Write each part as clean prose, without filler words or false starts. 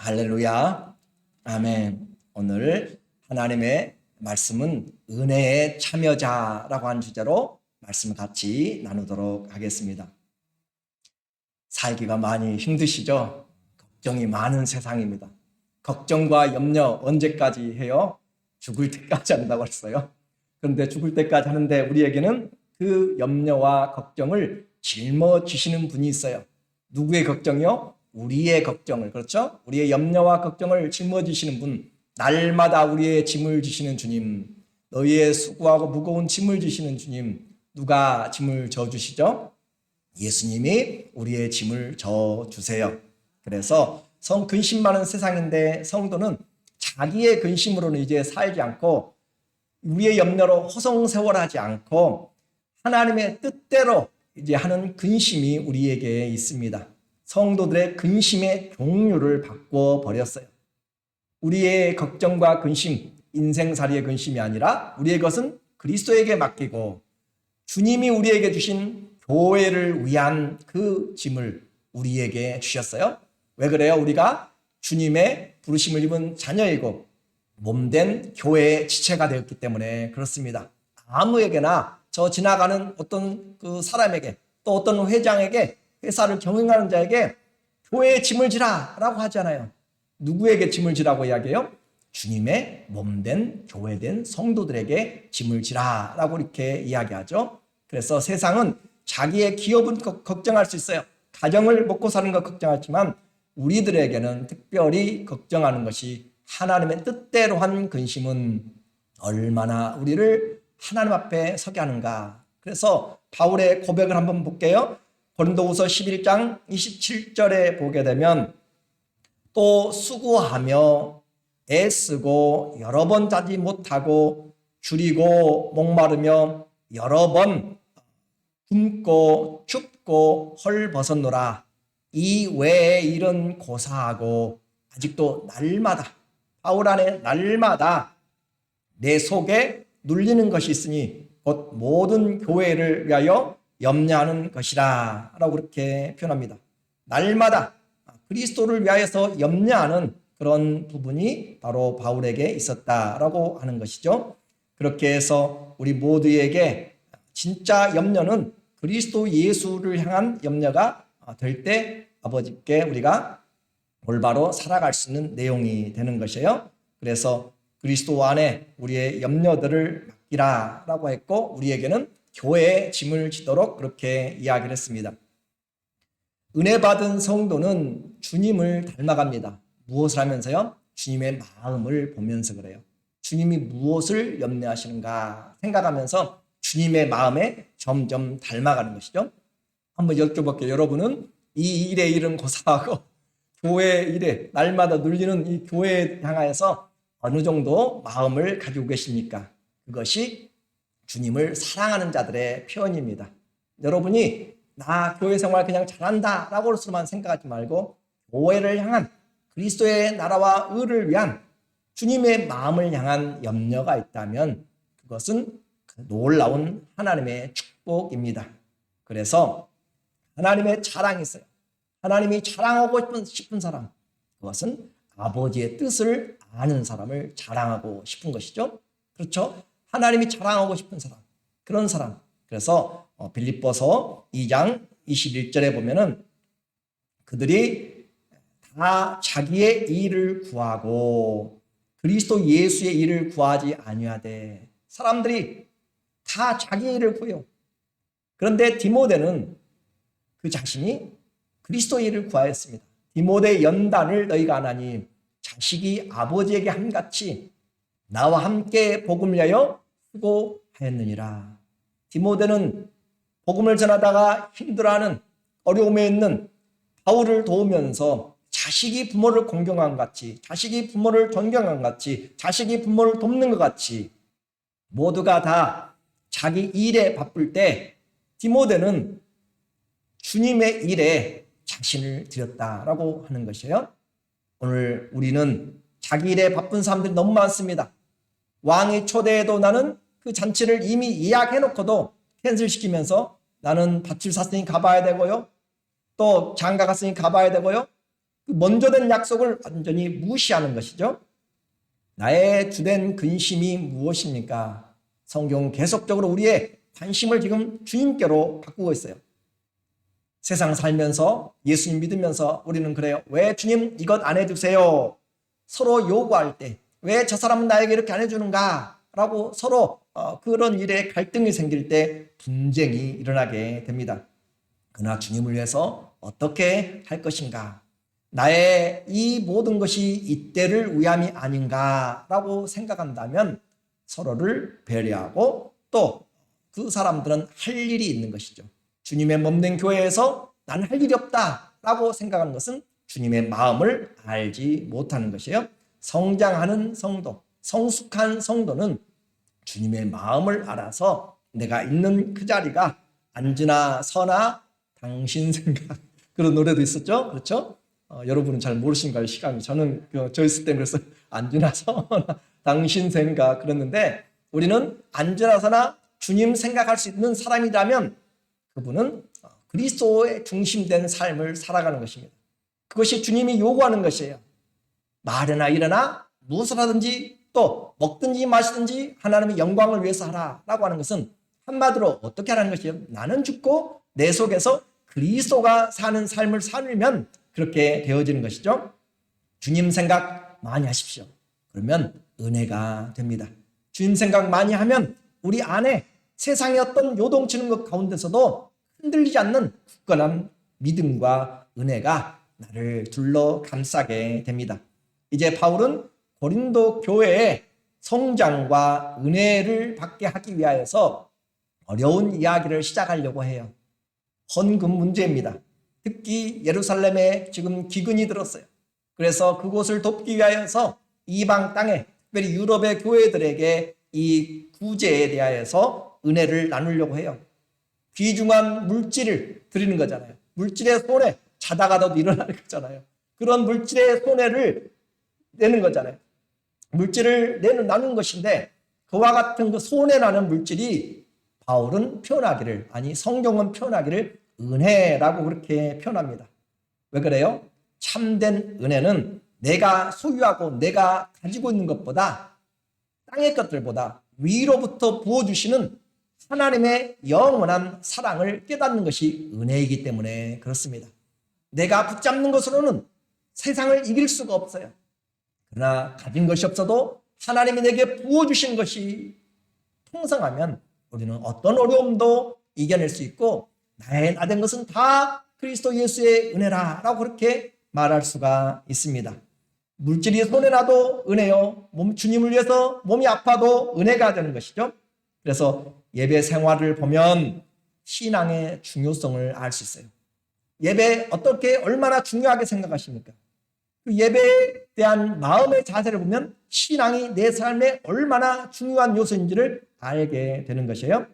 할렐루야. 아멘. 오늘 하나님의 말씀은 은혜의 참여자라고 하는 주제로 말씀을 같이 나누도록 하겠습니다. 살기가 많이 힘드시죠? 걱정이 많은 세상입니다. 걱정과 염려 언제까지 해요? 죽을 때까지 한다고 했어요. 그런데 죽을 때까지 하는데 우리에게는 그 염려와 걱정을 짊어지시는 분이 있어요. 누구의 걱정이요? 우리의 걱정을, 그렇죠? 우리의 염려와 걱정을 짊어지시는 분, 날마다 우리의 짐을 지시는 주님, 너희의 수고하고 무거운 짐을 지시는 주님, 누가 짐을 져주시죠? 예수님이 우리의 짐을 져주세요. 그래서 근심 많은 세상인데 성도는 자기의 근심으로는 이제 살지 않고 우리의 염려로 허송세월하지 않고 하나님의 뜻대로 이제 하는 근심이 우리에게 있습니다. 성도들의 근심의 종류를 바꿔버렸어요. 우리의 걱정과 근심, 인생살이의 근심이 아니라 우리의 것은 그리스도에게 맡기고 주님이 우리에게 주신 교회를 위한 그 짐을 우리에게 주셨어요. 왜 그래요? 우리가 주님의 부르심을 입은 자녀이고 몸된 교회의 지체가 되었기 때문에 그렇습니다. 아무에게나 저 지나가는 어떤 그 사람에게 또 어떤 회장에게 회사를 경영하는 자에게 교회의 짐을 지라 라고 하잖아요. 누구에게 짐을 지라고 이야기해요? 주님의 몸된 교회된 성도들에게 짐을 지라 라고 이렇게 이야기하죠. 그래서 세상은 자기의 기업은 걱정할 수 있어요. 가정을 먹고 사는 거 걱정하지만 우리들에게는 특별히 걱정하는 것이 하나님의 뜻대로 한 근심은 얼마나 우리를 하나님 앞에 서게 하는가. 그래서 바울의 고백을 한번 볼게요. 고린도후서 11장 27절에 보게 되면 또 수고하며 애쓰고 여러 번 자지 못하고 줄이고 목마르며 여러 번 굶고 춥고 헐벗었노라. 이 외의 일은 고사하고 아직도 날마다 바울 안에 날마다 내 속에 눌리는 것이 있으니 곧 모든 교회를 위하여 염려하는 것이라 라고 그렇게 표현합니다. 날마다 그리스도를 위하여서 염려하는 그런 부분이 바로 바울에게 있었다라고 하는 것이죠. 그렇게 해서 우리 모두에게 진짜 염려는 그리스도 예수를 향한 염려가 될 때 아버지께 우리가 올바로 살아갈 수 있는 내용이 되는 것이에요. 그래서 그리스도 안에 우리의 염려들을 맡기라 라고 했고 우리에게는 교회의 짐을 지도록 그렇게 이야기를 했습니다. 은혜 받은 성도는 주님을 닮아갑니다. 무엇을 하면서요? 주님의 마음을 보면서 그래요. 주님이 무엇을 염려하시는가 생각하면서 주님의 마음에 점점 닮아가는 것이죠. 한번 여쭤볼게요. 여러분은 이 일의 일은 고사하고 교회 일에 날마다 눌리는 이 교회에 향하여서 어느 정도 마음을 가지고 계십니까? 그것이 주님을 사랑하는 자들의 표현입니다. 여러분이 나 교회 생활 그냥 잘한다 라고로만 생각하지 말고 교회를 향한 그리스도의 나라와 의를 위한 주님의 마음을 향한 염려가 있다면 그것은 놀라운 하나님의 축복입니다. 그래서 하나님의 자랑이 있어요. 하나님이 자랑하고 싶은 사람, 그것은 아버지의 뜻을 아는 사람을 자랑하고 싶은 것이죠. 그렇죠? 하나님이 자랑하고 싶은 사람, 그런 사람. 그래서 빌립보서 2장 21절에 보면은 그들이 다 자기의 일을 구하고 그리스도 예수의 일을 구하지 아니하되 사람들이 다 자기의 일을 구해요. 그런데 디모데는 그 자신이 그리스도의 일을 구하였습니다. 디모데의 연단을 너희가 아나니 자식이 아버지에게 함같이 나와 함께 복음을 위하여 수고하였느니라. 디모데는 복음을 전하다가 힘들어하는 어려움에 있는 바울을 도우면서 자식이 부모를 공경한 것 같이, 자식이 부모를 존경한 것 같이, 자식이 부모를 돕는 것 같이 모두가 다 자기 일에 바쁠 때 디모데는 주님의 일에 자신을 드렸다라고 하는 것이에요. 오늘 우리는 자기 일에 바쁜 사람들이 너무 많습니다. 왕이 초대해도 나는 그 잔치를 이미 예약해놓고도 캔슬시키면서 나는 밭을 샀으니 가봐야 되고요. 또 장가 갔으니 가봐야 되고요. 먼저 된 약속을 완전히 무시하는 것이죠. 나의 주된 근심이 무엇입니까? 성경은 계속적으로 우리의 관심을 지금 주님께로 바꾸고 있어요. 세상 살면서 예수님 믿으면서 우리는 그래요. 왜 주님 이것 안 해주세요? 서로 요구할 때 왜 저 사람은 나에게 이렇게 안 해주는가? 라고 서로 그런 일에 갈등이 생길 때 분쟁이 일어나게 됩니다. 그러나 주님을 위해서 어떻게 할 것인가? 나의 이 모든 것이 이때를 위함이 아닌가라고 생각한다면 서로를 배려하고 또 그 사람들은 할 일이 있는 것이죠. 주님의 몸된 교회에서 나는 할 일이 없다라고 생각하는 것은 주님의 마음을 알지 못하는 것이에요. 성장하는 성도, 성숙한 성도는 주님의 마음을 알아서 내가 있는 그 자리가 앉으나 서나 당신 생각, 그런 노래도 있었죠. 그렇죠? 여러분은 잘 모르신가요? 시간이. 저는 저 있을 때 그래서 앉으나 서나 당신 생각 그랬는데, 우리는 앉으나 서나 주님 생각할 수 있는 사람이라면 그분은 그리스도의 중심된 삶을 살아가는 것입니다. 그것이 주님이 요구하는 것이에요. 말이나 일어나 무엇을 하든지 또 먹든지 마시든지 하나님의 영광을 위해서 하라라고 하는 것은 한마디로 어떻게 하라는 것이에요? 나는 죽고 내 속에서 그리스도가 사는 삶을 살면 그렇게 되어지는 것이죠. 주님 생각 많이 하십시오. 그러면 은혜가 됩니다. 주님 생각 많이 하면 우리 안에 세상의 어떤 요동치는 것 가운데서도 흔들리지 않는 굳건한 믿음과 은혜가 나를 둘러 감싸게 됩니다. 이제 바울은 고린도 교회의 성장과 은혜를 받게 하기 위하여서 어려운 이야기를 시작하려고 해요. 헌금 문제입니다. 특히 예루살렘에 지금 기근이 들었어요. 그래서 그곳을 돕기 위하여서 이방 땅에, 특별히 유럽의 교회들에게 이 구제에 대하여서 은혜를 나누려고 해요. 귀중한 물질을 드리는 거잖아요. 물질의 손해, 자다가도 일어나는 거잖아요. 그런 물질의 손해를 내는 거잖아요. 물질을 나누는 것인데, 그와 같은 그 손해나는 물질이 바울은 표현하기를, 아니 성경은 표현하기를 은혜라고 그렇게 표현합니다. 왜 그래요? 참된 은혜는 내가 소유하고 내가 가지고 있는 것보다, 땅의 것들보다 위로부터 부어주시는 하나님의 영원한 사랑을 깨닫는 것이 은혜이기 때문에 그렇습니다. 내가 붙잡는 것으로는 세상을 이길 수가 없어요. 그러나 가진 것이 없어도 하나님이 내게 부어주신 것이 풍성하면 우리는 어떤 어려움도 이겨낼 수 있고, 나의 나된 것은 다 그리스도 예수의 은혜라 라고 그렇게 말할 수가 있습니다. 물질이 손해나도 은혜요, 주님을 위해서 몸이 아파도 은혜가 되는 것이죠. 그래서 예배 생활을 보면 신앙의 중요성을 알 수 있어요. 예배 어떻게 얼마나 중요하게 생각하십니까? 그 예배에 대한 마음의 자세를 보면 신앙이 내 삶에 얼마나 중요한 요소인지를 알게 되는 것이에요.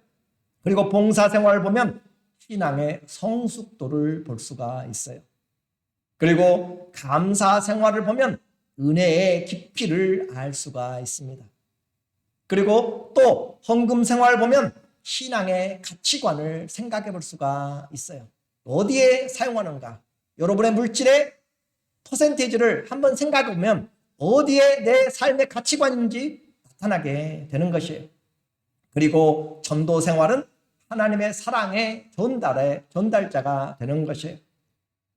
그리고 봉사생활을 보면 신앙의 성숙도를 볼 수가 있어요. 그리고 감사생활을 보면 은혜의 깊이를 알 수가 있습니다. 그리고 또 헌금생활을 보면 신앙의 가치관을 생각해 볼 수가 있어요. 어디에 사용하는가? 여러분의 물질의 퍼센테이지를 한번 생각해 보면 어디에 내 삶의 가치관인지 나타나게 되는 것이에요. 그리고 전도 생활은 하나님의 사랑의 전달자가 되는 것이에요.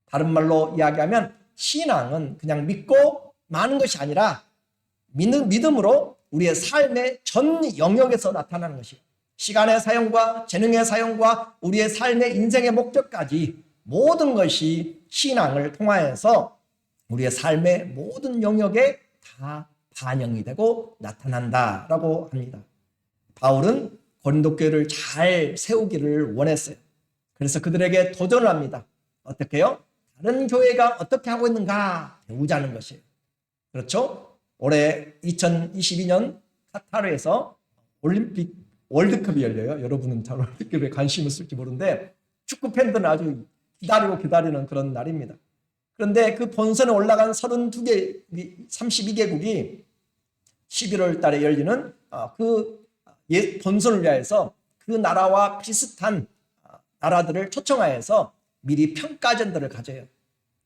다른 말로 이야기하면 신앙은 그냥 믿고 마는 것이 아니라 믿음으로 우리의 삶의 전 영역에서 나타나는 것이에요. 시간의 사용과 재능의 사용과 우리의 삶의 인생의 목적까지 모든 것이 신앙을 통하여서 우리의 삶의 모든 영역에 다 반영이 되고 나타난다라고 합니다. 바울은 고린도 교회를 잘 세우기를 원했어요. 그래서 그들에게 도전을 합니다. 어떻게 해요? 다른 교회가 어떻게 하고 있는가 배우자는 것이에요. 그렇죠? 올해 2022년 카타르에서 올림픽 월드컵이 열려요. 여러분은 잘 월드컵에 관심 있을지 모르는데 축구 팬들은 아주 기다리는 그런 날입니다. 그런데 그 본선에 올라간 32개국이 11월 달에 열리는 그 본선을 위해서 그 나라와 비슷한 나라들을 초청하여서 미리 평가전들을 가져요.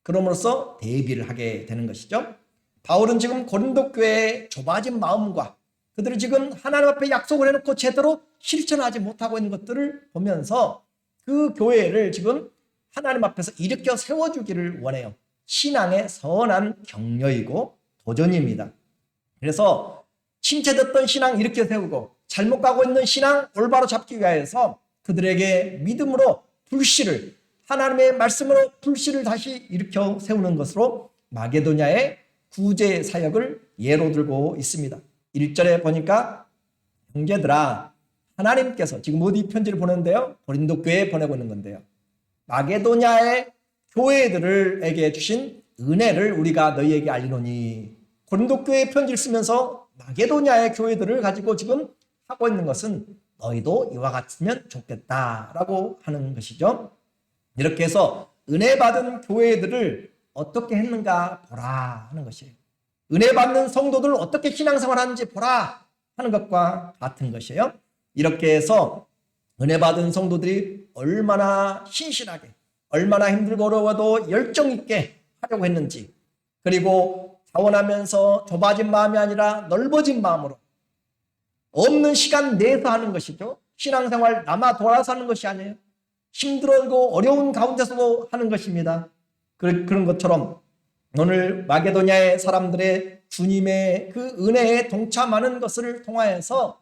그럼으로써 대비를 하게 되는 것이죠. 바울은 지금 고린도 교회의 좁아진 마음과 그들이 지금 하나님 앞에 약속을 해놓고 제대로 실천하지 못하고 있는 것들을 보면서 그 교회를 지금 하나님 앞에서 일으켜 세워주기를 원해요. 신앙의 선한 격려이고 도전입니다. 그래서 침체됐던 신앙 일으켜 세우고 잘못 가고 있는 신앙 올바로 잡기 위하여서 그들에게 믿음으로 불씨를, 하나님의 말씀으로 불씨를 다시 일으켜 세우는 것으로 마게도냐의 구제 사역을 예로 들고 있습니다. 1절에 보니까 형제들아, 하나님께서 지금 어디 편지를 보내는데요? 고린도 교회에 보내고 있는 건데요. 마게도냐의 교회들에게 주신 은혜를 우리가 너희에게 알리노니, 고린도 교회에 편지를 쓰면서 마게도냐의 교회들을 가지고 지금 하고 있는 것은 너희도 이와 같으면 좋겠다라고 하는 것이죠. 이렇게 해서 은혜 받은 교회들을 어떻게 했는가 보라 하는 것이에요. 은혜 받는 성도들을 어떻게 신앙생활하는지 보라 하는 것과 같은 것이에요. 이렇게 해서 은혜 받은 성도들이 얼마나 신실하게, 얼마나 힘들고 어려워도 열정 있게 하려고 했는지, 그리고 자원하면서 좁아진 마음이 아니라 넓어진 마음으로 없는 시간 내서 하는 것이죠. 신앙생활 남아 돌아서 하는 것이 아니에요. 힘들고 어려운 가운데서도 하는 것입니다. 그런 것처럼 오늘 마게도냐의 사람들의 주님의 그 은혜에 동참하는 것을 통하여서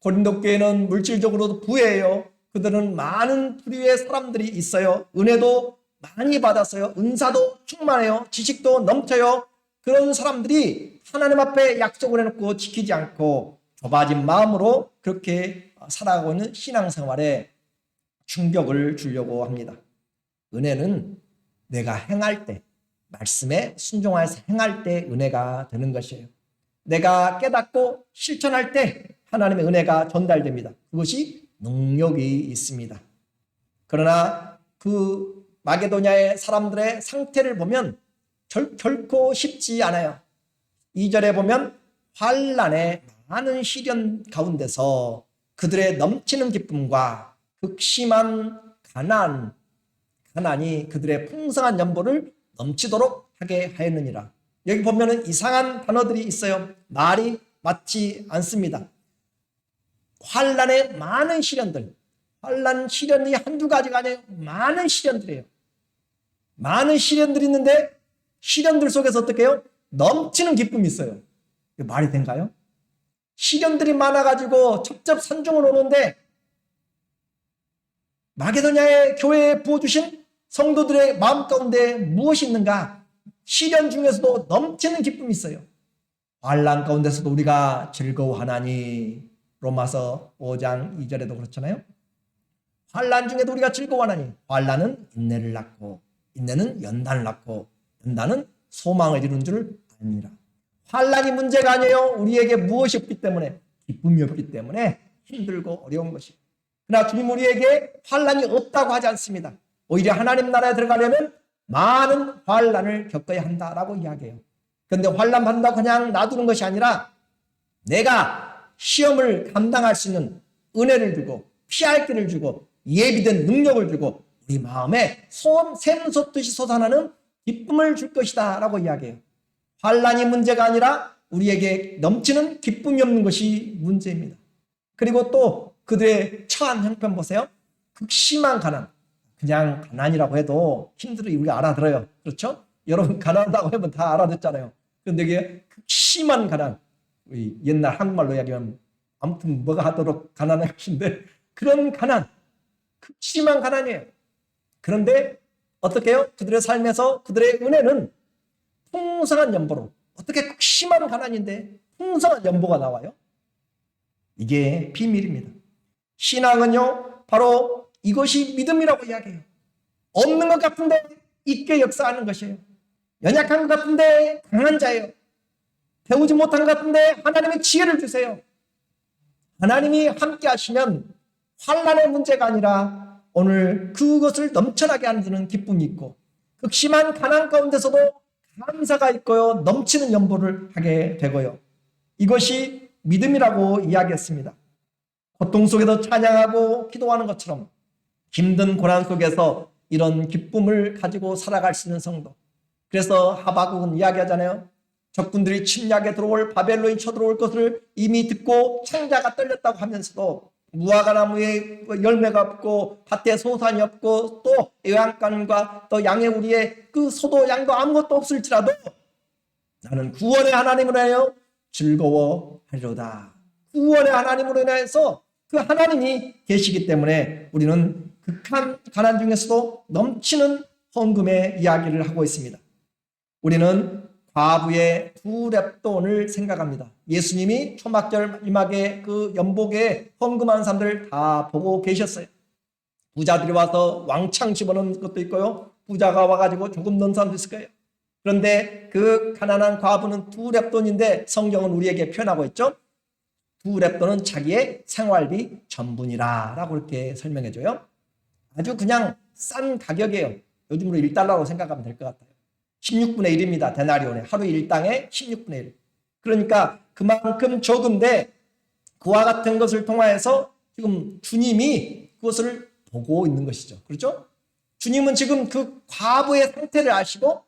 고린도 교회는 물질적으로도 부해요. 그들은 많은 부류의 사람들이 있어요. 은혜도 많이 받았어요. 은사도 충만해요. 지식도 넘쳐요. 그런 사람들이 하나님 앞에 약속을 해놓고 지키지 않고 좁아진 마음으로 그렇게 살아가고 있는 신앙생활에 충격을 주려고 합니다. 은혜는 내가 행할 때, 말씀에 순종하여서 행할 때 은혜가 되는 것이에요. 내가 깨닫고 실천할 때 하나님의 은혜가 전달됩니다. 그것이 능력이 있습니다. 그러나 그 마게도냐의 사람들의 상태를 보면 결코 쉽지 않아요. 2절에 보면 환난의 많은 시련 가운데서 그들의 넘치는 기쁨과 극심한 가난이 그들의 풍성한 연보를 넘치도록 하게 하였느니라. 여기 보면은 이상한 단어들이 있어요. 말이 맞지 않습니다. 환난의 많은 시련들, 환난 시련이 한두 가지가 아니에요. 많은 시련들이에요. 많은 시련들이 있는데 시련들 속에서 어떻게 해요? 넘치는 기쁨이 있어요. 이게 말이 된가요? 시련들이 많아가지고 첩첩산중을 오는데 마게도냐의 교회에 부어주신 성도들의 마음 가운데 무엇이 있는가? 시련 중에서도 넘치는 기쁨이 있어요. 환난 가운데서도 우리가 즐거워하나니, 로마서 5장 2절에도 그렇잖아요. 환난 중에도 우리가 즐거워하나니, 환난은 인내를 낳고 인내는 연단을 낳고 연단은 소망을 이루는 줄 아니라. 환난이 문제가 아니에요. 우리에게 무엇이 없기 때문에, 기쁨이 없기 때문에 힘들고 어려운 것이에요. 그러나 주님 우리에게 환난이 없다고 하지 않습니다. 오히려 하나님 나라에 들어가려면 많은 환난을 겪어야 한다라고 이야기해요. 그런데 환난 받는다고 그냥 놔두는 것이 아니라 내가 시험을 감당할 수 있는 은혜를 주고 피할 길을 주고 예비된 능력을 주고 우리 마음에 샘 솟듯이 솟아나는 기쁨을 줄 것이다 라고 이야기해요. 환난이 문제가 아니라 우리에게 넘치는 기쁨이 없는 것이 문제입니다. 그리고 또 그들의 처한 형편 보세요. 극심한 가난. 그냥 가난이라고 해도 힘들어 우리가 알아들어요. 그렇죠? 여러분 가난하다고 하면 다 알아듣잖아요. 그런데 이게 극심한 가난. 옛날 한국말로 이야기하면 아무튼 뭐가 하도록 가난한 것인데 그런 가난. 극심한 가난이에요. 그런데 어떻게 해요? 그들의 삶에서 그들의 은혜는 풍성한 연보로. 어떻게 극심한 가난인데 풍성한 연보가 나와요? 이게 비밀입니다. 신앙은요, 바로 이것이 믿음이라고 이야기해요. 없는 것 같은데 있게 역사하는 것이에요. 연약한 것 같은데 강한 자예요. 배우지 못한 것 같은데 하나님의 지혜를 주세요. 하나님이 함께 하시면 환난의 문제가 아니라 오늘 그것을 넘쳐나게 하는 기쁨이 있고 극심한 가난 가운데서도 감사가 있고요. 넘치는 연보를 하게 되고요. 이것이 믿음이라고 이야기했습니다. 고통 속에서 찬양하고 기도하는 것처럼 힘든 고난 속에서 이런 기쁨을 가지고 살아갈 수 있는 성도, 그래서 하박국은 이야기하잖아요. 적군들이 침략에 들어올 바벨론이 쳐들어올 것을 이미 듣고 창자가 떨렸다고 하면서도 무화과 나무에 열매가 없고 밭에 소산이 없고 또 외양간과 또 양의 우리의 그 소도 양도 아무것도 없을지라도 나는 구원의 하나님으로 인하여 즐거워하리로다. 구원의 하나님으로 인해서 그 하나님이 계시기 때문에 우리는 극한 가난 중에서도 넘치는 헌금의 이야기를 하고 있습니다. 우리는 과부의 두 렙돈을 생각합니다. 예수님이 초막절 마지막에 그 연복에 헌금하는 사람들 다 보고 계셨어요. 부자들이 와서 왕창 집어넣는 것도 있고요. 부자가 와가지고 조금 넣은 사람도 있을 거예요. 그런데 그 가난한 과부는 두 렙돈인데 성경은 우리에게 표현하고 있죠. 두 렙돈은 자기의 생활비 전분이라 라고 이렇게 설명해줘요. 아주 그냥 싼 가격이에요. 요즘으로 1달러로 생각하면 될 것 같아요. 16분의 1입니다. 데나리온에 하루 일당의 16분의 1. 그러니까 그만큼 적은데 그와 같은 것을 통하여서 지금 주님이 그것을 보고 있는 것이죠. 그렇죠? 주님은 지금 그 과부의 상태를 아시고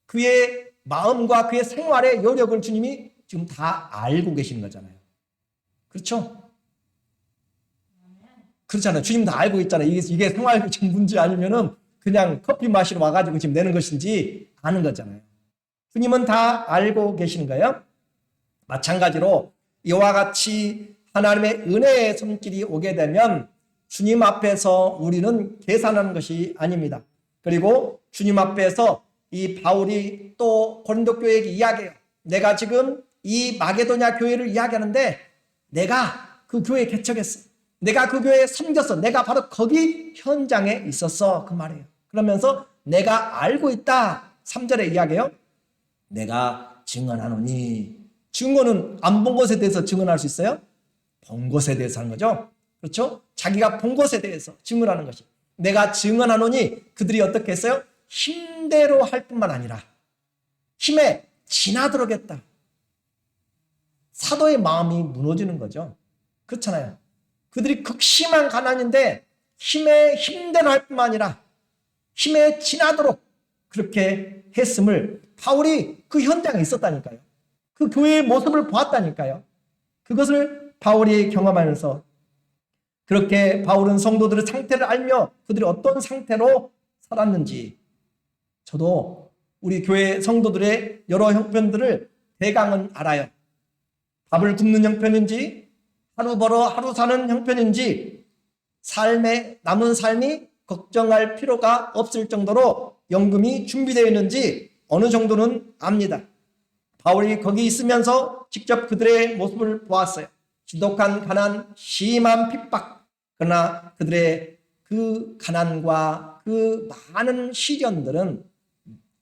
그의 마음과 그의 생활의 여력을 주님이 지금 다 알고 계시는 거잖아요. 그렇죠? 그렇잖아요. 주님 다 알고 있잖아요. 이게 생활비 전문지 아니면은 그냥 커피 마시러 와가지고 지금 내는 것인지 아는 거잖아요. 주님은 다 알고 계시는 거예요. 마찬가지로 이와 같이 하나님의 은혜의 손길이 오게 되면 주님 앞에서 우리는 계산하는 것이 아닙니다. 그리고 주님 앞에서 이 바울이 또 고린도 교회에게 이야기해요. 내가 지금 이 마게도냐 교회를 이야기하는데 내가 그 교회에 개척했어. 내가 그 교회에 섬겼어. 내가 바로 거기 현장에 있었어. 그 말이에요. 그러면서 내가 알고 있다. 3절에 이야기해요. 내가 증언하노니. 증언은 안 본 것에 대해서 증언할 수 있어요? 본 것에 대해서 하는 거죠. 그렇죠? 자기가 본 것에 대해서 증언하는 것이. 내가 증언하노니 그들이 어떻게 했어요? 힘대로 할 뿐만 아니라 힘에 지나도록 했다. 사도의 마음이 무너지는 거죠. 그렇잖아요. 그들이 극심한 가난인데 힘대로 할 뿐만 아니라 힘에 지나도록 그렇게 했음을 바울이 그 현장에 있었다니까요. 그 교회의 모습을 보았다니까요. 그것을 바울이 경험하면서 그렇게 바울은 성도들의 상태를 알며 그들이 어떤 상태로 살았는지 저도 우리 교회 성도들의 여러 형편들을 대강은 알아요. 밥을 굶는 형편인지 하루 벌어 하루 사는 형편인지 남은 삶이 걱정할 필요가 없을 정도로 연금이 준비되어 있는지 어느 정도는 압니다. 바울이 거기 있으면서 직접 그들의 모습을 보았어요. 지독한 가난, 심한 핍박. 그러나 그들의 그 가난과 그 많은 시련들은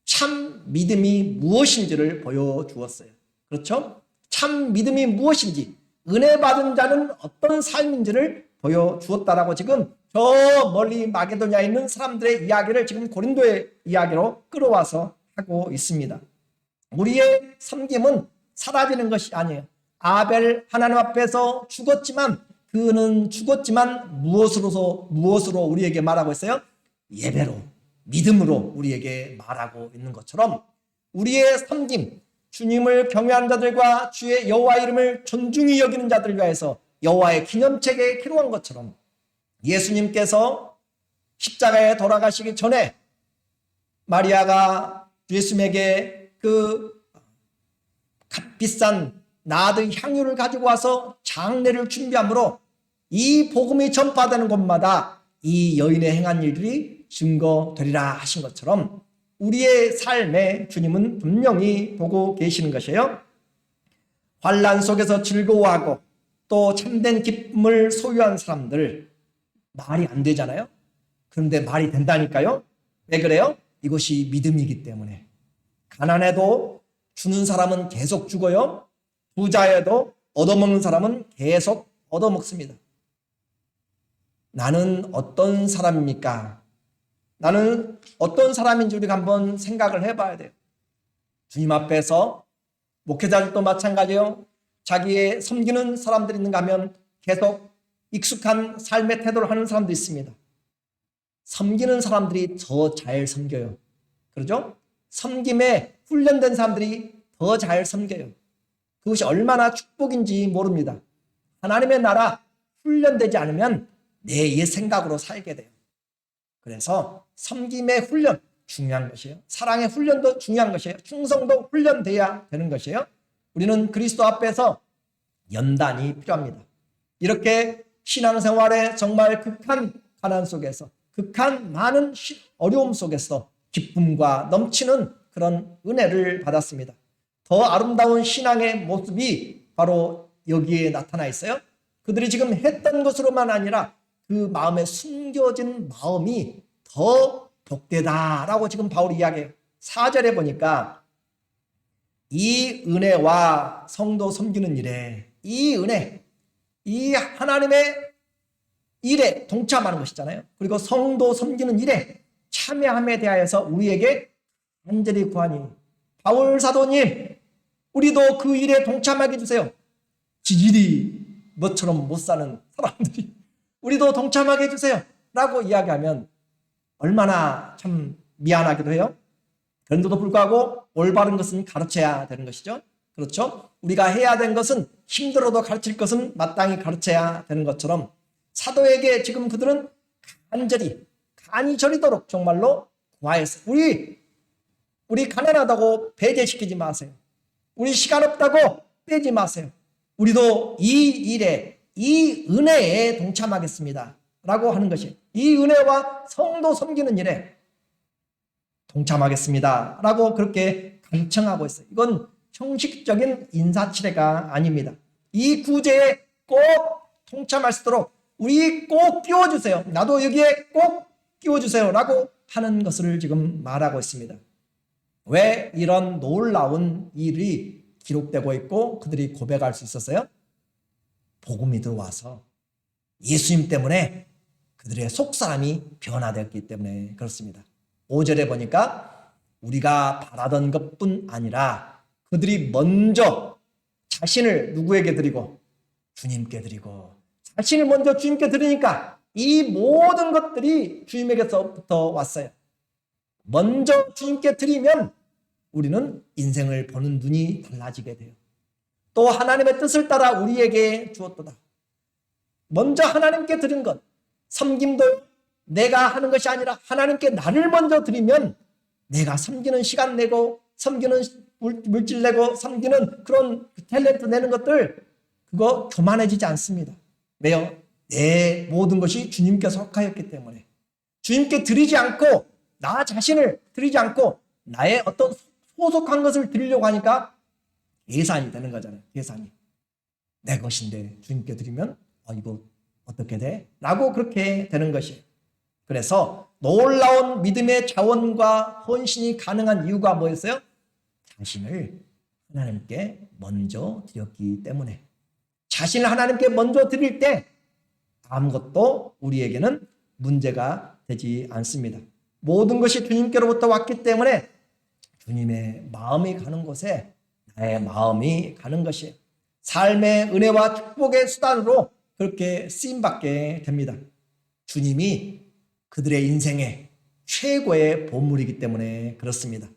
참 믿음이 무엇인지를 보여주었어요. 그렇죠? 참 믿음이 무엇인지, 은혜 받은 자는 어떤 삶인지를 보여주었다라고 지금 저 멀리 마게도냐에 있는 사람들의 이야기를 지금 고린도의 이야기로 끌어와서 하고 있습니다. 우리의 섬김은 사라지는 것이 아니에요. 아벨 하나님 앞에서 죽었지만 그는 죽었지만 무엇으로 우리에게 말하고 있어요? 예배로, 믿음으로 우리에게 말하고 있는 것처럼 우리의 섬김, 주님을 경외하는 자들과 주의 여호와 이름을 존중히 여기는 자들을 위하여서 여호와의 기념책에 기록한 것처럼 예수님께서 십자가에 돌아가시기 전에 마리아가 예수님에게 그 값비싼 나드 향유를 가지고 와서 장례를 준비하므로 이 복음이 전파되는 곳마다 이 여인의 행한 일들이 증거되리라 하신 것처럼 우리의 삶에 주님은 분명히 보고 계시는 것이에요. 환난 속에서 즐거워하고 또 참된 기쁨을 소유한 사람들 말이 안 되잖아요. 그런데 말이 된다니까요. 왜 그래요? 이것이 믿음이기 때문에. 가난해도 주는 사람은 계속 주고요. 부자여도 얻어먹는 사람은 계속 얻어먹습니다. 나는 어떤 사람입니까? 나는 어떤 사람인지 우리가 한번 생각을 해봐야 돼요. 주님 앞에서 목회자들도 마찬가지예요. 자기의 섬기는 사람들이 있는가 하면 계속 익숙한 삶의 태도를 하는 사람도 있습니다. 섬기는 사람들이 더 잘 섬겨요. 그러죠? 섬김에 훈련된 사람들이 더 잘 섬겨요. 그것이 얼마나 축복인지 모릅니다. 하나님의 나라 훈련되지 않으면 내 옛 생각으로 살게 돼요. 그래서 섬김의 훈련 중요한 것이에요. 사랑의 훈련도 중요한 것이에요. 충성도 훈련돼야 되는 것이에요. 우리는 그리스도 앞에서 연단이 필요합니다. 이렇게 신앙생활에 정말 극한 가난 속에서, 극한 많은 어려움 속에서 기쁨과 넘치는 그런 은혜를 받았습니다. 더 아름다운 신앙의 모습이 바로 여기에 나타나 있어요. 그들이 지금 했던 것으로만 아니라 그 마음에 숨겨진 마음이 더 복되다라고 지금 바울이 이야기해요. 4절에 보니까 이 은혜와 성도 섬기는 일에, 이 은혜, 이 하나님의 일에 동참하는 것이잖아요. 그리고 성도 섬기는 일에 참여함에 대하여서 우리에게 간절히 구하니, 바울 사도님, 우리도 그 일에 동참하게 해주세요. 지질이 너처럼 못 사는 사람들이 우리도 동참하게 해주세요 라고 이야기하면 얼마나 참 미안하기도 해요. 그런데도 불구하고 올바른 것은 가르쳐야 되는 것이죠. 그렇죠? 우리가 해야 되는 것은 힘들어도 가르칠 것은 마땅히 가르쳐야 되는 것처럼 사도에게 지금 그들은 간이 저리도록 정말로 구하였어요. 우리 가난하다고 배제시키지 마세요. 우리 시간 없다고 빼지 마세요. 우리도 이 일에, 이 은혜에 동참하겠습니다 라고 하는 것이, 이 은혜와 성도 섬기는 일에 동참하겠습니다 라고 그렇게 간청하고 있어요. 이건 형식적인 인사치레가 아닙니다. 이 구제에 꼭 동참할 수 있도록 우리 꼭 끼워주세요. 나도 여기에 꼭 끼워주세요 라고 하는 것을 지금 말하고 있습니다. 왜 이런 놀라운 일이 기록되고 있고 그들이 고백할 수 있었어요? 복음이 들어와서 예수님 때문에 그들의 속사람이 변화되었기 때문에 그렇습니다. 5절에 보니까 우리가 바라던 것뿐 아니라 그들이 먼저 자신을 누구에게 드리고? 주님께 드리고, 자신을 먼저 주님께 드리니까 이 모든 것들이 주님에게서부터 왔어요. 먼저 주님께 드리면 우리는 인생을 보는 눈이 달라지게 돼요. 또 하나님의 뜻을 따라 우리에게 주었도다. 먼저 하나님께 드린 것, 섬김도 내가 하는 것이 아니라 하나님께 나를 먼저 드리면 내가 섬기는 시간 내고 섬기는 물질 내고 섬기는 그런 탤런트 내는 것들, 그거 교만해지지 않습니다. 왜요? 내 모든 것이 주님께 속하였기 때문에. 주님께 드리지 않고, 나 자신을 드리지 않고 나의 어떤 소속한 것을 드리려고 하니까 계산이 되는 거잖아요. 계산이. 내 것인데 주님께 드리면 이거 어떻게 돼? 라고 그렇게 되는 것이에요. 그래서 놀라운 믿음의 자원과 헌신이 가능한 이유가 뭐였어요? 자신을 하나님께 먼저 드렸기 때문에. 자신을 하나님께 먼저 드릴 때 아무것도 우리에게는 문제가 되지 않습니다. 모든 것이 주님께로부터 왔기 때문에 주님의 마음이 가는 곳에 나의 마음이 가는 것이에요. 삶의 은혜와 축복의 수단으로 그렇게 쓰임받게 됩니다. 주님이 그들의 인생의 최고의 보물이기 때문에 그렇습니다.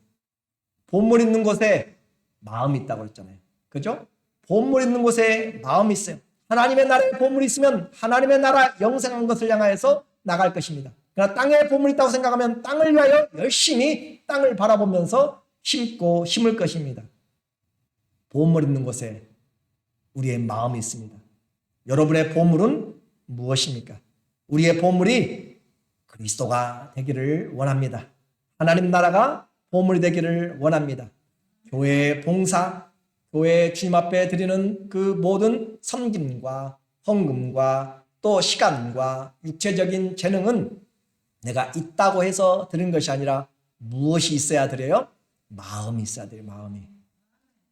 보물 있는 곳에 마음이 있다고 그랬잖아요. 그죠? 보물 있는 곳에 마음이 있어요. 하나님의 나라에 보물이 있으면 하나님의 나라 영생한 것을 향하여서 나갈 것입니다. 그러나 땅에 보물이 있다고 생각하면 땅을 위하여 열심히 땅을 바라보면서 심고 심을 것입니다. 보물 있는 곳에 우리의 마음이 있습니다. 여러분의 보물은 무엇입니까? 우리의 보물이 그리스도가 되기를 원합니다. 하나님 나라가 보물이 되기를 원합니다. 교회의 봉사, 교회 주님 앞에 드리는 그 모든 섬김과 헌금과 또 시간과 육체적인 재능은 내가 있다고 해서 드리는 것이 아니라 무엇이 있어야 드려요? 마음이 있어야 돼요. 마음이.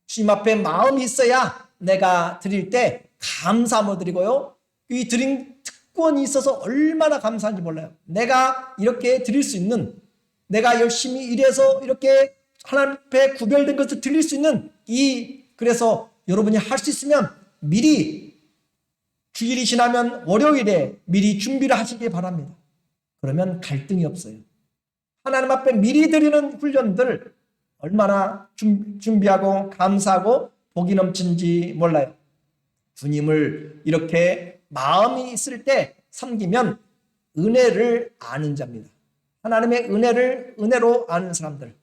주님 앞에 마음이 있어야 내가 드릴 때 감사함을 드리고요. 이 드린 특권이 있어서 얼마나 감사한지 몰라요. 내가 이렇게 드릴 수 있는, 내가 열심히 일해서 이렇게 하나님 앞에 구별된 것을 드릴 수 있는 그래서 여러분이 할 수 있으면 미리 주일이 지나면 월요일에 미리 준비를 하시기 바랍니다. 그러면 갈등이 없어요. 하나님 앞에 미리 드리는 훈련들, 얼마나 준비하고 감사하고 복이 넘친지 몰라요. 주님을 이렇게 마음이 있을 때 섬기면 은혜를 아는 자입니다. 하나님의 은혜를 은혜로 아는 사람들.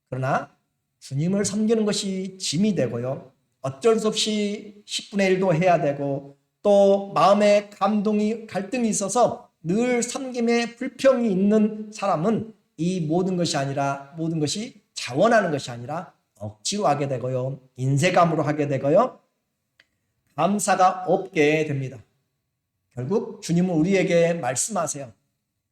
그러나 주님을 섬기는 것이 짐이 되고요. 어쩔 수 없이 10분의 1도 해야 되고 또 마음에 갈등이 있어서 늘 섬김에 불평이 있는 사람은 이 모든 것이 자원하는 것이 아니라 억지로 하게 되고요. 인색함으로 하게 되고요. 감사가 없게 됩니다. 결국 주님은 우리에게 말씀하세요.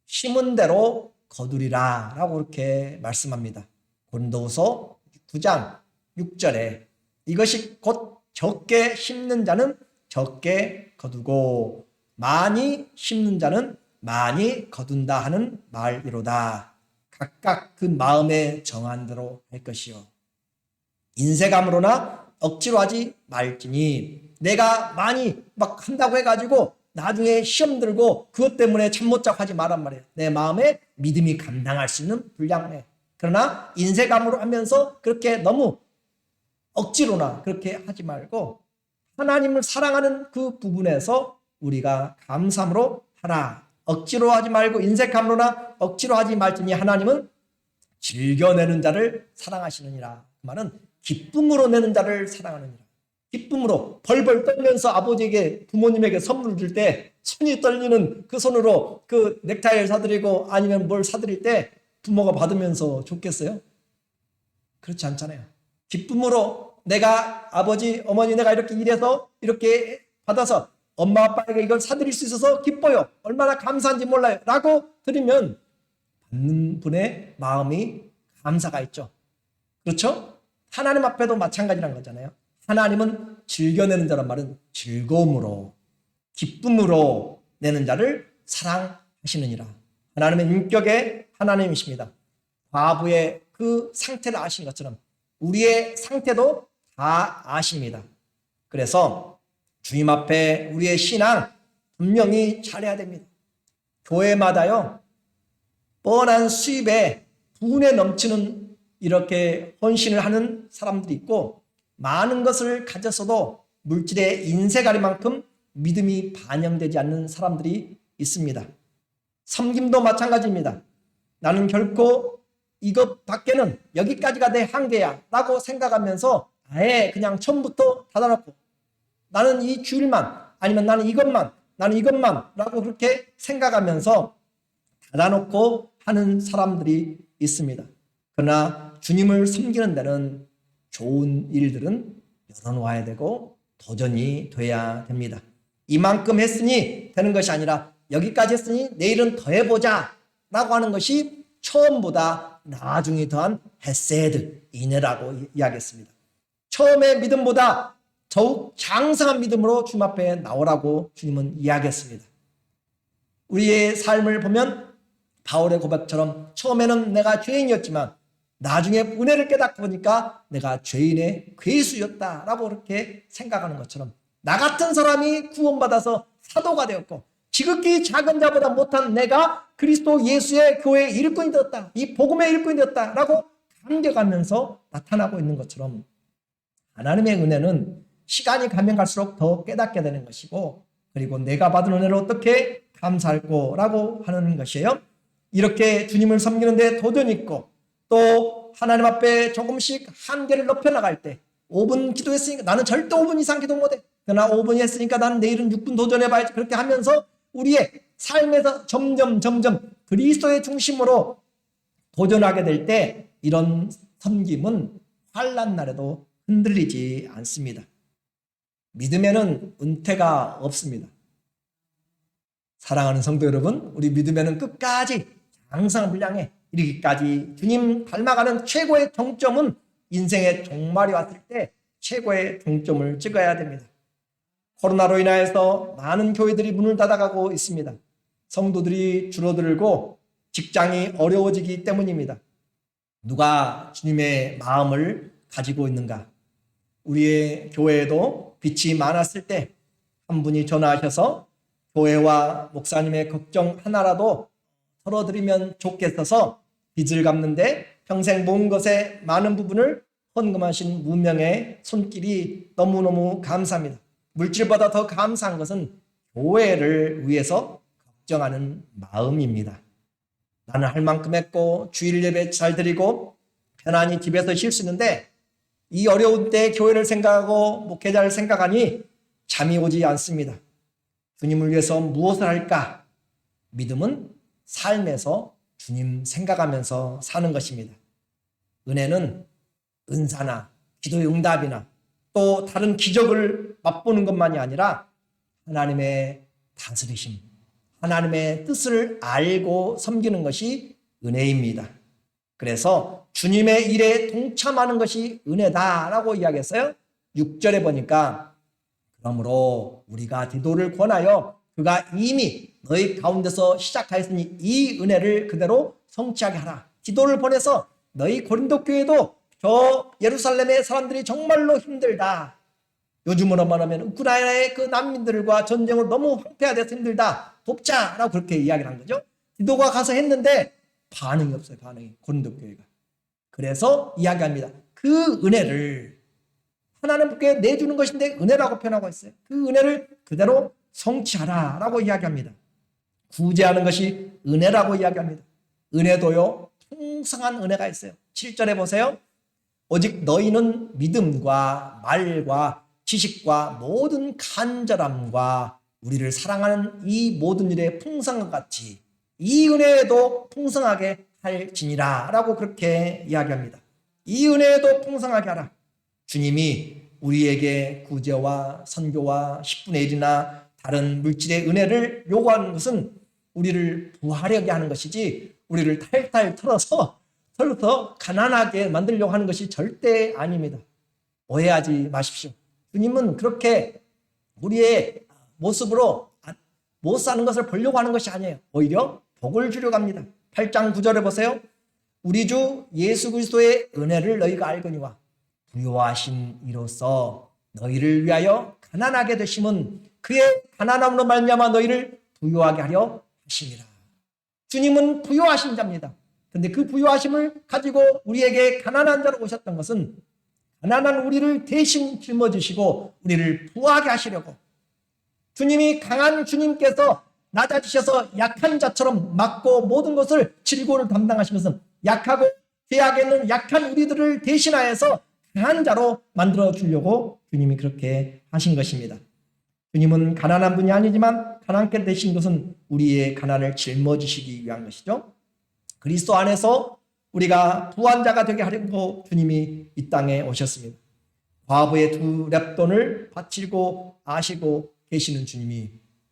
심은 대로 거두리라 라고 이렇게 말씀합니다. 고린도후서 9장 6절에 이것이 곧 적게 심는 자는 적게 거두고 많이 심는 자는 많이 거둔다 하는 말이로다. 각각 그 마음에 정한 대로 할 것이요. 인색함으로나 억지로 하지 말지니 내가 많이 막 한다고 해가지고 나중에 시험 들고 그것 때문에 잠 못 자고 하지 말란 말이에요. 내 마음에 믿음이 감당할 수 있는 분량에. 그러나 인색함으로 하면서 그렇게 너무 억지로나 그렇게 하지 말고 하나님을 사랑하는 그 부분에서 우리가 감사함으로 하라. 억지로 하지 말고 인색함으로나 억지로 하지 말지니 하나님은 즐겨내는 자를 사랑하시느니라. 그 말은 기쁨으로 내는 자를 사랑하느니라. 기쁨으로 벌벌 떨면서 아버지에게 부모님에게 선물을 줄 때 손이 떨리는 그 손으로 그 넥타이를 사드리고 아니면 뭘 사드릴 때 부모가 받으면서 좋겠어요? 그렇지 않잖아요. 기쁨으로 내가 아버지 어머니 내가 이렇게 일해서 이렇게 받아서 엄마 아빠에게 이걸 사드릴 수 있어서 기뻐요. 얼마나 감사한지 몰라요. 라고 드리면 받는 분의 마음이 감사가 있죠. 그렇죠? 하나님 앞에도 마찬가지란 거잖아요. 하나님은 즐겨내는 자란 말은 즐거움으로 기쁨으로 내는 자를 사랑하시느니라. 하나님의 인격의 하나님이십니다. 과부의 그 상태를 아신 것처럼 우리의 상태도 다 아십니다. 그래서 주님 앞에 우리의 신앙 분명히 잘해야 됩니다. 교회마다요 뻔한 수입에 분에 넘치는 이렇게 헌신을 하는 사람들이 있고 많은 것을 가졌어도 물질에 인색아리만큼 믿음이 반영되지 않는 사람들이 있습니다. 섬김도 마찬가지입니다. 나는 결코 이것 밖에는 여기까지가 내 한계야 라고 생각하면서 아예 그냥 처음부터 닫아놓고 나는 이 주일만 아니면 나는 이것만 라고 그렇게 생각하면서 닫아놓고 하는 사람들이 있습니다. 그러나 주님을 섬기는 데는 좋은 일들은 열어놓아야 되고 도전이 돼야 됩니다. 이만큼 했으니 되는 것이 아니라 여기까지 했으니 내일은 더 해보자 라고 하는 것이 처음보다 나중에 더한 헤세드, 인내라고 이야기했습니다. 처음의 믿음보다 더욱 장성한 믿음으로 주님 앞에 나오라고 주님은 이야기했습니다. 우리의 삶을 보면 바울의 고백처럼 처음에는 내가 죄인이었지만 나중에 은혜를 깨닫고 보니까 내가 죄인의 괴수였다라고 그렇게 생각하는 것처럼 나 같은 사람이 구원받아서 사도가 되었고 지극히 작은 자보다 못한 내가 그리스도 예수의 교회의 일꾼이 되었다. 이 복음의 일꾼이 되었다라고 감격하면서 나타나고 있는 것처럼 하나님의 은혜는 시간이 가면 갈수록 더 깨닫게 되는 것이고 그리고 내가 받은 은혜를 어떻게 감사할 거라고 하는 것이에요. 이렇게 주님을 섬기는 데 도전이 있고 또 하나님 앞에 조금씩 한계를 높여나갈 때 5분 기도했으니까 나는 절대 5분 이상 기도 못해. 그러나 5분이 했으니까 나는 내일은 6분 도전해봐야지. 그렇게 하면서 우리의 삶에서 점점 그리스도의 중심으로 도전하게 될 때 이런 섬김은 환난 날에도 흔들리지 않습니다. 믿음에는 은퇴가 없습니다. 사랑하는 성도 여러분, 우리 믿음에는 끝까지 장성한 분량에 이르기까지 주님 닮아가는 최고의 종점은 인생의 종말이 왔을 때 최고의 종점을 찍어야 됩니다. 코로나로 인하여서 많은 교회들이 문을 닫아가고 있습니다. 성도들이 줄어들고 직장이 어려워지기 때문입니다. 누가 주님의 마음을 가지고 있는가? 우리의 교회에도 빚이 많았을 때 한 분이 전화하셔서 교회와 목사님의 걱정 하나라도 털어드리면 좋겠어서 빚을 갚는데 평생 모은 것의 많은 부분을 헌금하신 무명의 손길이 너무너무 감사합니다. 물질보다 더 감사한 것은 교회를 위해서 걱정하는 마음입니다. 나는 할 만큼 했고 주일 예배 잘 드리고 편안히 집에서 쉴 수 있는데 이 어려운 때 교회를 생각하고 목회자를 생각하니 잠이 오지 않습니다. 주님을 위해서 무엇을 할까? 믿음은 삶에서 주님 생각하면서 사는 것입니다. 은혜는 은사나 기도의 응답이나 또 다른 기적을 맛보는 것만이 아니라 하나님의 다스리심, 하나님의 뜻을 알고 섬기는 것이 은혜입니다. 그래서 주님의 일에 동참하는 것이 은혜다라고 이야기했어요. 6절에 보니까 그러므로 우리가 디도를 권하여 그가 이미 너희 가운데서 시작하였으니 이 은혜를 그대로 성취하게 하라. 디도를 보내서 너희 고린도 교회도 저 예루살렘의 사람들이 정말로 힘들다. 요즘으로 말하면 우크라이나의 그 난민들과 전쟁으로 너무 황폐화돼서 힘들다. 돕자라고 그렇게 이야기를 한 거죠. 디도가 가서 했는데 반응이 없어요. 반응이 고린도 교회가. 그래서 이야기합니다. 그 은혜를 하나님께 내주는 것인데 은혜라고 표현하고 있어요. 그 은혜를 그대로 성취하라라고 이야기합니다. 구제하는 것이 은혜라고 이야기합니다. 은혜도요 풍성한 은혜가 있어요. 7절에 보세요. 오직 너희는 믿음과 말과 지식과 모든 간절함과 우리를 사랑하는 이 모든 일의 풍성과 같이 이 은혜에도 풍성하게 할지니라 라고 그렇게 이야기합니다. 이 은혜에도 풍성하게 하라. 주님이 우리에게 구제와 선교와 10분의 1이나 다른 물질의 은혜를 요구하는 것은 우리를 부하려게 하는 것이지 우리를 탈탈 털어서 가난하게 만들려고 하는 것이 절대 아닙니다. 오해하지 마십시오. 주님은 그렇게 우리의 모습으로 못 사는 것을 보려고 하는 것이 아니에요. 오히려 복을 주려고 합니다. 8장 9절에 보세요. 우리 주 예수 그리스도의 은혜를 너희가 알거니와 부요하신 이로써 너희를 위하여 가난하게 되심은 그의 가난함으로 말미암아 너희를 부요하게 하려 하심이라. 주님은 부요하신 자입니다. 그런데 그 부요하심을 가지고 우리에게 가난한 자로 오셨던 것은 가난한 우리를 대신 짊어지시고 우리를 부하게 하시려고. 주님이 강한 주님께서 낮아지셔서 약한 자처럼 맡고 모든 것을 질고를 담당하신 것은 약하고 죄악에 있는 약한 우리들을 대신하여서 강한 자로 만들어 주려고 주님이 그렇게 하신 것입니다. 주님은 가난한 분이 아니지만 가난케 되신 것은 우리의 가난을 짊어지시기 위한 것이죠. 그리스도 안에서 우리가 부한 자가 되게 하려고 주님이 이 땅에 오셨습니다. 과부의 2 렙돈을 바치고 아시고 계시는 주님이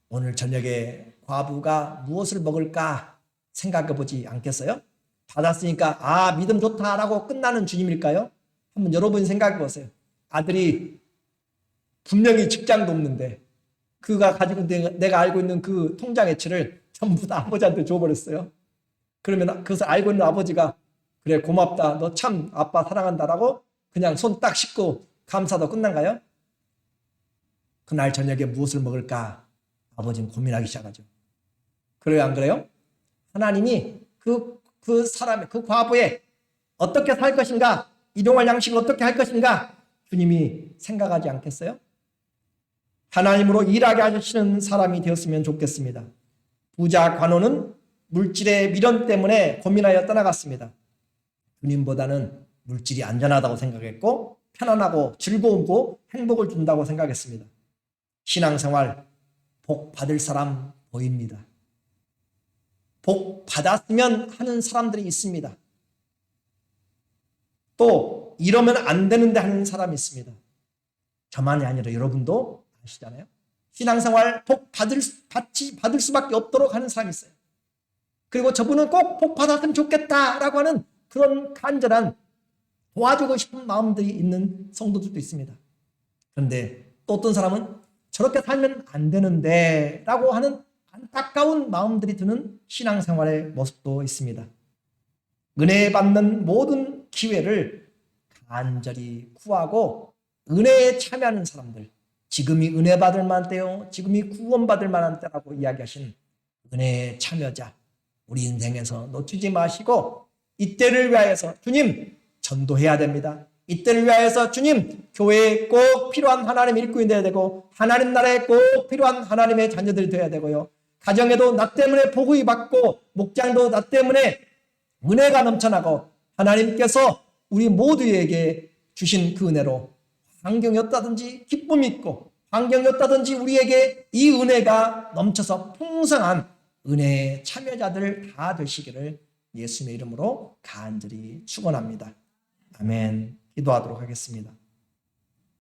오늘 저녁에 과부가 무엇을 먹을까 생각해 보지 않겠어요? 받았으니까 믿음 좋다라고 끝나는 주님일까요? 한번 여러분 생각해 보세요. 아들이 분명히 직장도 없는데 그가 가지고 내가 알고 있는 그 통장 액치를 전부 다 아버지한테 줘버렸어요. 그러면 그것을 알고 있는 아버지가 그래 고맙다 너 참 아빠 사랑한다라고 그냥 손 딱 씻고 감사도 끝난가요? 그날 저녁에 무엇을 먹을까 아버지는 고민하기 시작하죠. 그래요 안 그래요? 하나님이 그 사람의 그 과부의 어떻게 살 것인가 일용할 양식을 어떻게 할 것인가 주님이 생각하지 않겠어요? 하나님으로 일하게 하시는 사람이 되었으면 좋겠습니다. 부자 관원은 물질의 미련 때문에 고민하여 떠나갔습니다. 주님보다는 물질이 안전하다고 생각했고 편안하고 즐거움고 행복을 준다고 생각했습니다. 신앙생활 복 받을 사람 보입니다. 복 받았으면 하는 사람들이 있습니다. 또 이러면 안 되는데 하는 사람이 있습니다. 저만이 아니라 여러분도 아시잖아요. 신앙생활 복 받을 수밖에 없도록 하는 사람이 있어요. 그리고 저분은 꼭 복 받았으면 좋겠다라고 하는 그런 간절한 도와주고 싶은 마음들이 있는 성도들도 있습니다. 그런데 또 어떤 사람은 저렇게 살면 안 되는데 라고 하는 안타까운 마음들이 드는 신앙생활의 모습도 있습니다. 은혜 받는 모든 기회를 간절히 구하고 은혜에 참여하는 사람들, 지금이 은혜 받을 만한 때요, 지금이 구원받을 만한 때라고 이야기하신 은혜의 참여자, 우리 인생에서 놓치지 마시고 이때를 위하여서 주님 전도해야 됩니다. 이때를 위하여서 주님 교회에 꼭 필요한 하나님의 일꾼이 되어야 되고 하나님 나라에 꼭 필요한 하나님의 자녀들이 되어야 되고요. 가정에도 나 때문에 복의 받고 목장도 나 때문에 은혜가 넘쳐나고 하나님께서 우리 모두에게 주신 그 은혜로 환경이 없다든지 기쁨이 있고 환경이 없다든지 우리에게 이 은혜가 넘쳐서 풍성한 은혜의 참여자들 다 되시기를 예수님의 이름으로 간절히 축원합니다. 아멘. 기도하도록 하겠습니다.